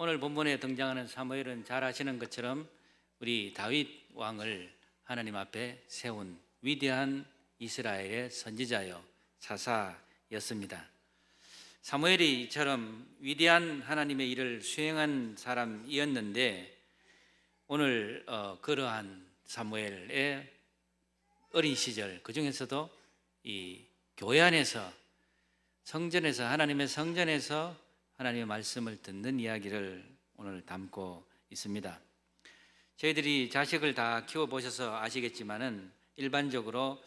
오늘 본문에 등장하는 사무엘은 잘 아시는 것처럼 우리 다윗 왕을 하나님 앞에 세운 위대한 이스라엘의 선지자요 사사였습니다. 사무엘이 이처럼 위대한 하나님의 일을 수행한 사람이었는데 오늘 그러한 사무엘의 어린 시절, 그 중에서도 이 교회 안에서 성전에서, 하나님의 성전에서 하나님의 말씀을 듣는 이야기를 오늘 담고 있습니다. 저희들이 자식을 다 키워보셔서 아시겠지만은 일반적으로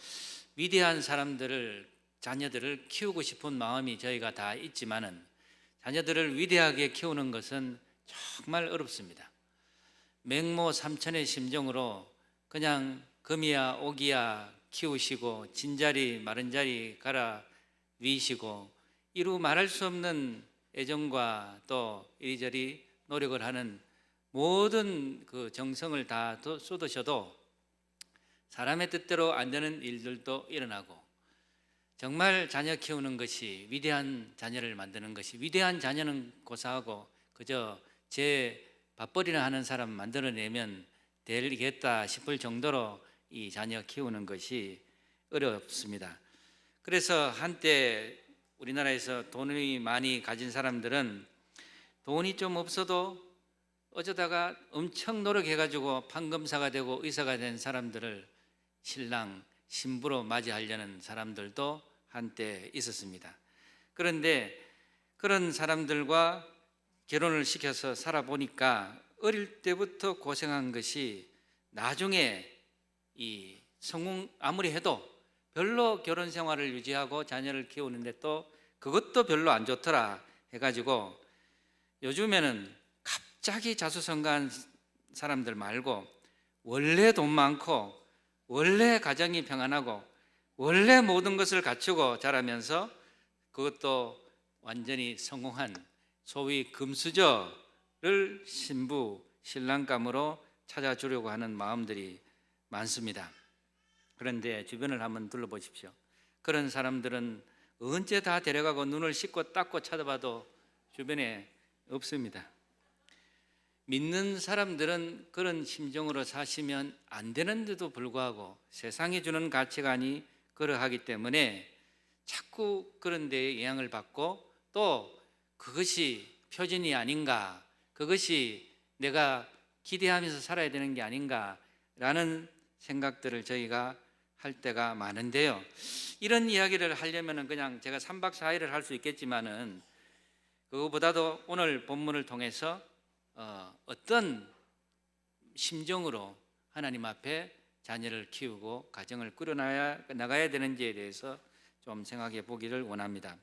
위대한 사람들을, 자녀들을 키우고 싶은 마음이 저희가 다 있지만은 자녀들을 위대하게 키우는 것은 정말 어렵습니다. 맹모 삼천의 심정으로 그냥 금이야 오기야 키우시고 진자리 마른 자리 갈아 위시고 이루 말할 수 없는 애정과 또 이리저리 노력을 하는 모든 그 정성을 다 쏟으셔도 사람의 뜻대로 안 되는 일들도 일어나고, 정말 자녀 키우는 것이, 위대한 자녀를 만드는 것이, 위대한 자녀는 고사하고 그저 제 밥벌이나 하는 사람 만들어내면 되겠다 싶을 정도로 이 자녀 키우는 것이 어렵습니다. 그래서 한때 우리나라에서 돈이 많이 가진 사람들은 돈이 좀 없어도 어쩌다가 엄청 노력해가지고 판검사가 되고 의사가 된 사람들을 신랑, 신부로 맞이하려는 사람들도 한때 있었습니다. 그런데 그런 사람들과 결혼을 시켜서 살아보니까 어릴 때부터 고생한 것이 나중에 이 성공 아무리 해도 별로 결혼 생활을 유지하고 자녀를 키우는데 또 그것도 별로 안 좋더라 해가지고 요즘에는 갑자기 자수성가한 사람들 말고 원래 돈 많고 원래 가정이 평안하고 원래 모든 것을 갖추고 자라면서 그것도 완전히 성공한 소위 금수저를 신부, 신랑감으로 찾아주려고 하는 마음들이 많습니다. 그런데 주변을 한번 둘러보십시오. 그런 사람들은 언제 다 데려가고 눈을 씻고 닦고 찾아봐도 주변에 없습니다. 믿는 사람들은 그런 심정으로 사시면 안 되는데도 불구하고 세상이 주는 가치관이 그러하기 때문에 자꾸 그런 데에 영향을 받고 또 그것이 표준이 아닌가, 그것이 내가 기대하면서 살아야 되는 게 아닌가라는 생각들을 저희가 할 때가 많은데요. 이런 이야기를 하려면 그냥 제가 3박 4일을 할 수 있겠지만은 그거보다도 오늘 본문을 통해서 어떤 심정으로 하나님 앞에 자녀를 키우고 가정을 꾸려나가야 되는지에 대해서 좀 생각해 보기를 원합니다.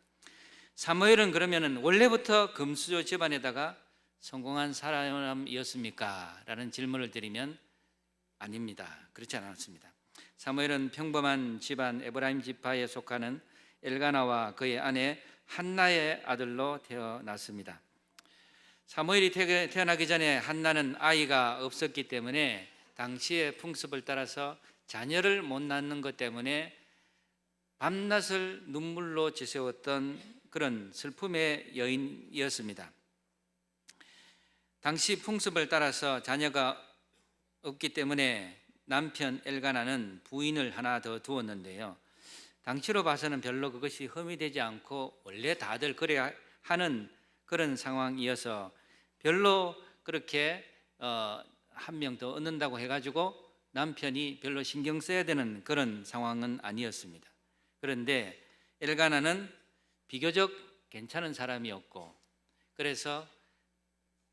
사무엘은 그러면은 원래부터 금수저 집안에다가 성공한 사람이었습니까? 라는 질문을 드리면 아닙니다. 그렇지 않았습니다. 사무엘은 평범한 집안 에브라임 지파에 속하는 엘가나와 그의 아내 한나의 아들로 태어났습니다. 사무엘이 태어나기 전에 한나는 아이가 없었기 때문에 당시의 풍습을 따라서 자녀를 못 낳는 것 때문에 밤낮을 눈물로 지새웠던 그런 슬픔의 여인이었습니다. 당시 풍습을 따라서 자녀가 없기 때문에 남편 엘가나는 부인을 하나 더 두었는데요. 당시로 봐서는 별로 그것이 흠이 되지 않고 원래 다들 그래야 하는 그런 상황이어서 별로 그렇게 한 명 더 얻는다고 해가지고 남편이 별로 신경 써야 되는 그런 상황은 아니었습니다. 그런데 엘가나는 비교적 괜찮은 사람이었고, 그래서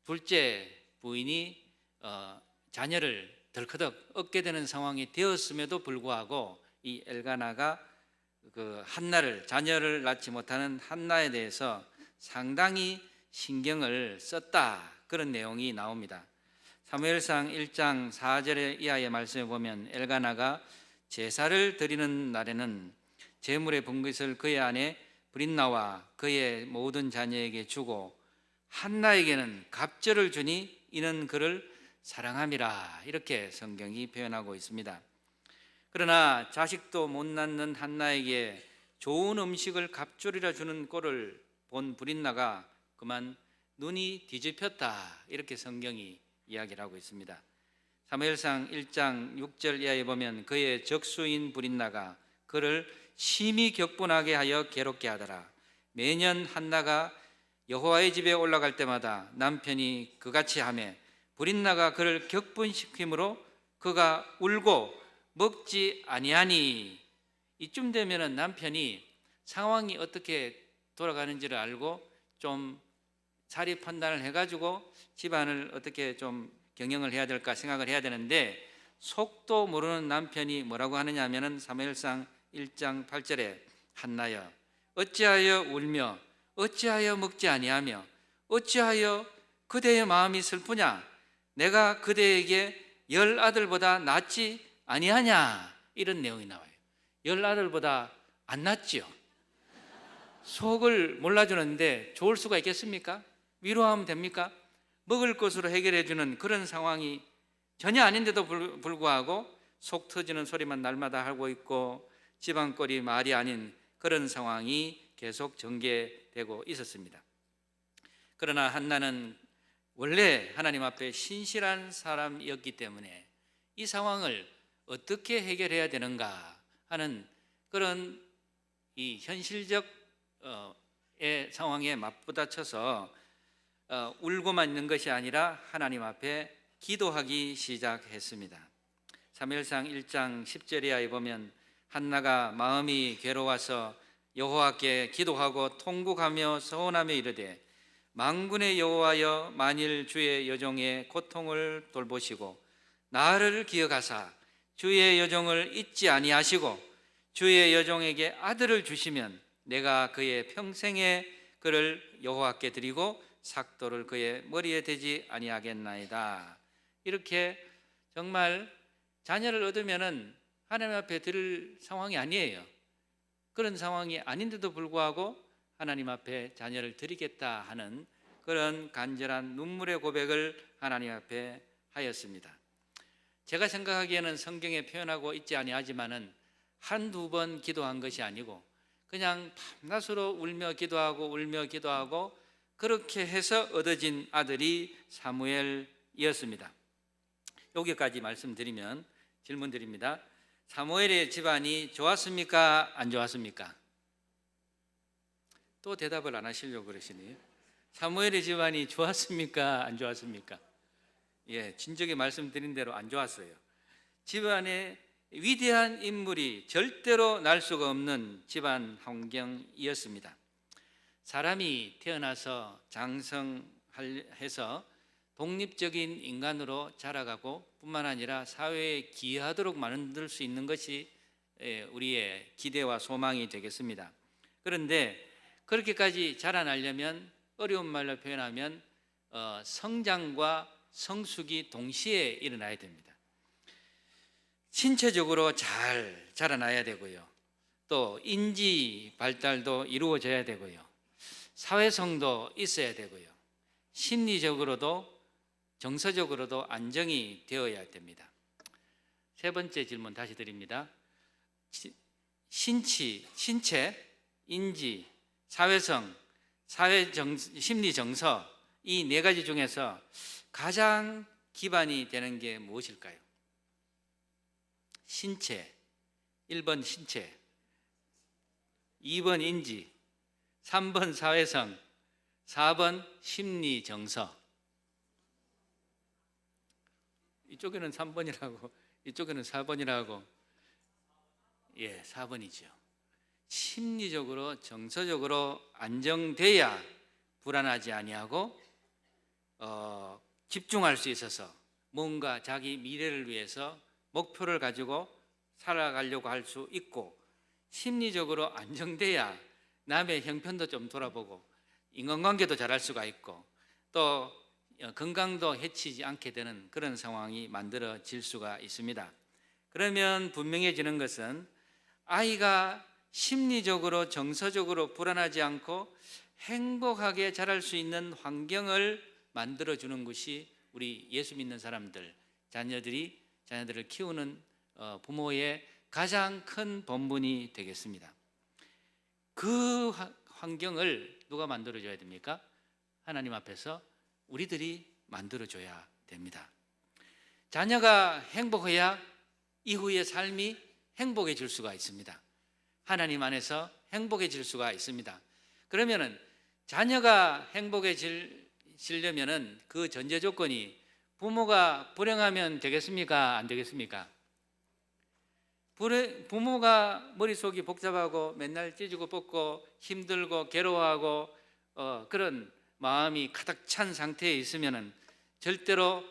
둘째 부인이 자녀를 덜커덕 얻게 되는 상황이 되었음에도 불구하고 이 엘가나가 그 한나를, 자녀를 낳지 못하는 한나에 대해서 상당히 신경을 썼다, 그런 내용이 나옵니다. 사무엘상 1장 4절 이하의 말씀에 보면 엘가나가 제사를 드리는 날에는 제물의 분깃을 그의 아내 브린나와 그의 모든 자녀에게 주고 한나에게는 갑절을 주니 이는 그를 사랑함이라, 이렇게 성경이 표현하고 있습니다. 그러나 자식도 못 낳는 한나에게 좋은 음식을 갑절이라 주는 꼴을 본 브린나가 그만 눈이 뒤집혔다, 이렇게 성경이 이야기를 하고 있습니다. 사무엘상 1장 6절 이하에 보면 그의 적수인 브릿나가 그를 심히 격분하게 하여 괴롭게 하더라. 매년 한나가 여호와의 집에 올라갈 때마다 남편이 그같이 하매 브릿나가 그를 격분시키므로 그가 울고 먹지 아니하니. 이쯤 되면은 남편이 상황이 어떻게 돌아가는지를 알고 좀 자리 판단을 해가지고 집안을 어떻게 좀 경영을 해야 될까 생각을 해야 되는데, 속도 모르는 남편이 뭐라고 하느냐 하면은 사무엘상 1장 8절에 한나여 어찌하여 울며 어찌하여 먹지 아니하며 어찌하여 그대의 마음이 슬프냐, 내가 그대에게 10아들보다 낫지 아니하냐, 이런 내용이 나와요. 10아들보다 안 낫지요. 속을 몰라주는데 좋을 수가 있겠습니까? 위로하면 됩니까? 먹을 것으로 해결해 주는 그런 상황이 전혀 아닌데도 불구하고 속 터지는 소리만 날마다 하고 있고 집안꼴이 말이 아닌 그런 상황이 계속 전개되고 있었습니다. 그러나 한나는 원래 하나님 앞에 신실한 사람이었기 때문에 이 상황을 어떻게 해결해야 되는가 하는 그런 이 현실적 상황에 맞부딪혀서 울고만 있는 것이 아니라 하나님 앞에 기도하기 시작했습니다. 사무엘상 1장 10절 이하에 보면 한나가 마음이 괴로워서 여호와께 기도하고 통곡하며 서원하며 이르되 만군의 여호와여, 만일 주의 여종의 고통을 돌보시고 나를 기억하사 주의 여종을 잊지 아니하시고 주의 여종에게 아들을 주시면 내가 그의 평생에 그를 여호와께 드리고 삭도를 그의 머리에 대지 아니하겠나이다. 이렇게 정말 자녀를 얻으면은 하나님 앞에 드릴 상황이 아니에요. 그런 상황이 아닌데도 불구하고 하나님 앞에 자녀를 드리겠다 하는 그런 간절한 눈물의 고백을 하나님 앞에 하였습니다. 제가 생각하기에는 성경에 표현하고 있지 아니하지만은 한두 번 기도한 것이 아니고 그냥 밤낮으로 울며 기도하고 그렇게 해서 얻어진 아들이 사무엘이었습니다. 여기까지 말씀드리면 질문 드립니다. 사무엘의 집안이 좋았습니까? 안 좋았습니까? 또 대답을 안 하시려고 그러시네요. 사무엘의 집안이 좋았습니까? 안 좋았습니까? 예, 진즉에 말씀드린 대로 안 좋았어요. 집안에 위대한 인물이 절대로 날 수가 없는 집안 환경이었습니다. 사람이 태어나서 장성해서 독립적인 인간으로 자라가고 뿐만 아니라 사회에 기여하도록 만들 수 있는 것이 우리의 기대와 소망이 되겠습니다. 그런데 그렇게까지 자라나려면 어려운 말로 표현하면 성장과 성숙이 동시에 일어나야 됩니다. 신체적으로 잘 자라나야 되고요. 또 인지 발달도 이루어져야 되고요. 사회성도 있어야 되고요. 심리적으로도 정서적으로도 안정이 되어야 됩니다. 세 번째 질문 다시 드립니다. 신체, 인지, 사회성, 심리 정서, 이 네 가지 중에서 가장 기반이 되는 게 무엇일까요? 신체, 1번 신체, 2번 인지, 3번 사회성, 4번 심리 정서. 이쪽에는 3번이라고 이쪽에는 4번이라고. 예, 4번이죠. 심리적으로 정서적으로 안정돼야 불안하지 아니하고 집중할 수 있어서 뭔가 자기 미래를 위해서 목표를 가지고 살아가려고 할 수 있고, 심리적으로 안정돼야 남의 형편도 좀 돌아보고 인간관계도 잘할 수가 있고 또 건강도 해치지 않게 되는 그런 상황이 만들어질 수가 있습니다. 그러면 분명해지는 것은 아이가 심리적으로 정서적으로 불안하지 않고 행복하게 자랄 수 있는 환경을 만들어주는 것이 우리 예수 믿는 사람들, 자녀들을 키우는 부모의 가장 큰 본분이 되겠습니다. 그 환경을 누가 만들어줘야 됩니까? 하나님 앞에서 우리들이 만들어줘야 됩니다. 자녀가 행복해야 이후의 삶이 행복해질 수가 있습니다. 하나님 안에서 행복해질 수가 있습니다. 그러면은 자녀가 행복해지려면은 그 전제 조건이 부모가 불행하면 되겠습니까? 안 되겠습니까? 부모가 머릿속이 복잡하고 맨날 찢고 뽑고 힘들고 괴로워하고 그런 마음이 가득 찬 상태에 있으면은 절대로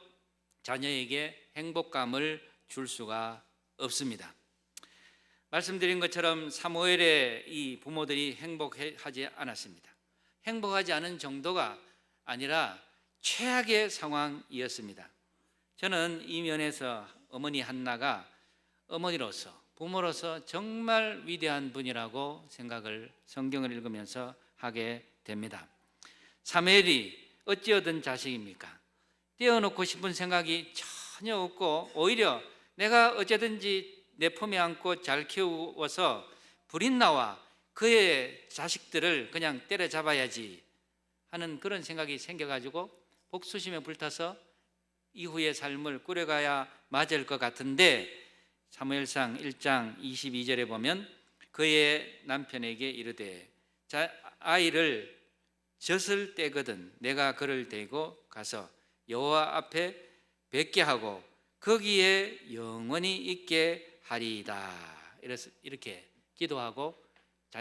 자녀에게 행복감을 줄 수가 없습니다. 말씀드린 것처럼 사무엘의 이 부모들이 행복하지 않았습니다. 행복하지 않은 정도가 아니라 최악의 상황이었습니다. 저는 이 면에서 어머니 한나가 어머니로서 부모로서 정말 위대한 분이라고 생각을 성경을 읽으면서 하게 됩니다. 사무엘이 어찌 얻은 자식입니까? 떼어놓고 싶은 생각이 전혀 없고 오히려 내가 어쨌든지 내 품에 안고 잘 키워서 불인나와 그의 자식들을 그냥 때려잡아야지 하는 그런 생각이 생겨가지고 복수심에 불타서 이후의 삶을 꾸려가야 맞을 것 같은데 사무엘상 1장 22절에 보면 그의 남편에게 이르되 아이를 젖을 때거든 내가 그를 데리고 가서 여호와 앞에 뵙게 하고 거기에 영원히 있게 하리이다. 이렇게 기도하고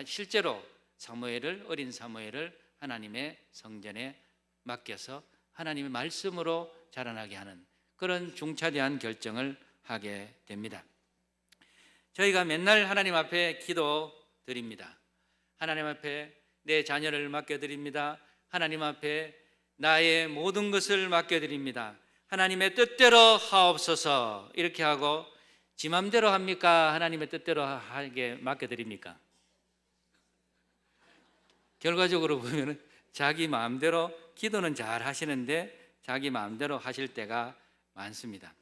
실제로 어린 사무엘을 하나님의 성전에 맡겨서 하나님의 말씀으로 자라나게 하는 그런 중차대한 결정을 하게 됩니다. 저희가 맨날 하나님 앞에 기도드립니다. 하나님 앞에 내 자녀를 맡겨드립니다. 하나님 앞에 나의 모든 것을 맡겨드립니다. 하나님의 뜻대로 하옵소서 이렇게 하고 지 맘대로 합니까? 하나님의 뜻대로 하게 맡겨드립니까? 결과적으로 보면 자기 마음대로 기도는 잘 하시는데 자기 마음대로 하실 때가 많습니다.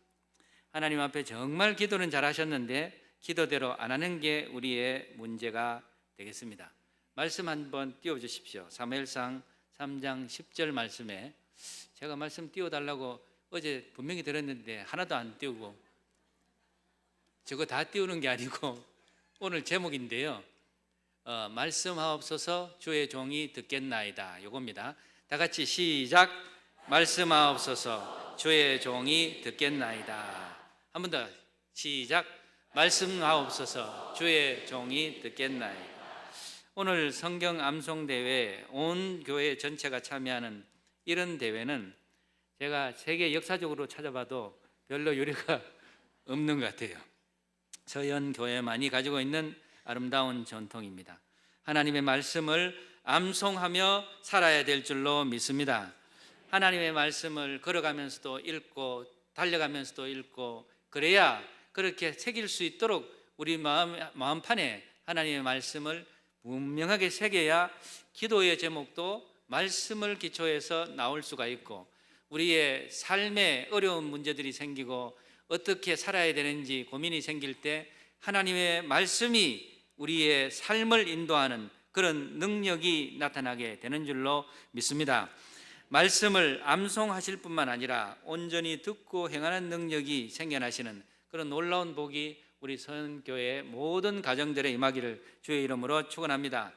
하나님 앞에 정말 기도는 잘 하셨는데 기도대로 안 하는 게 우리의 문제가 되겠습니다. 말씀 한번 띄워주십시오. 사무엘상 3장 10절 말씀에 제가 말씀 띄워달라고 어제 분명히 들었는데 하나도 안 띄우고 저거 다 띄우는 게 아니고 오늘 제목인데요. 말씀하옵소서 주의 종이 듣겠나이다. 요겁니다. 다 같이 시작. 말씀하옵소서 주의 종이 듣겠나이다. 한 번 더 시작. 말씀하옵소서 주의 종이 듣겠나이다. 오늘 성경 암송 대회 온 교회 전체가 참여하는 이런 대회는 제가 세계 역사적으로 찾아봐도 별로 유례가 없는 것 같아요. 서현 교회만이 가지고 있는 아름다운 전통입니다. 하나님의 말씀을 암송하며 살아야 될 줄로 믿습니다. 하나님의 말씀을 걸어가면서도 읽고 달려가면서도 읽고 그래야 그렇게 새길 수 있도록 우리 마음판에 하나님의 말씀을 분명하게 새겨야 기도의 제목도 말씀을 기초해서 나올 수가 있고 우리의 삶에 어려운 문제들이 생기고 어떻게 살아야 되는지 고민이 생길 때 하나님의 말씀이 우리의 삶을 인도하는 그런 능력이 나타나게 되는 줄로 믿습니다. 말씀을 암송하실 뿐만 아니라 온전히 듣고 행하는 능력이 생겨나시는 그런 놀라운 복이 우리 선교회 모든 가정들에 임하기를 주의 이름으로 축원합니다.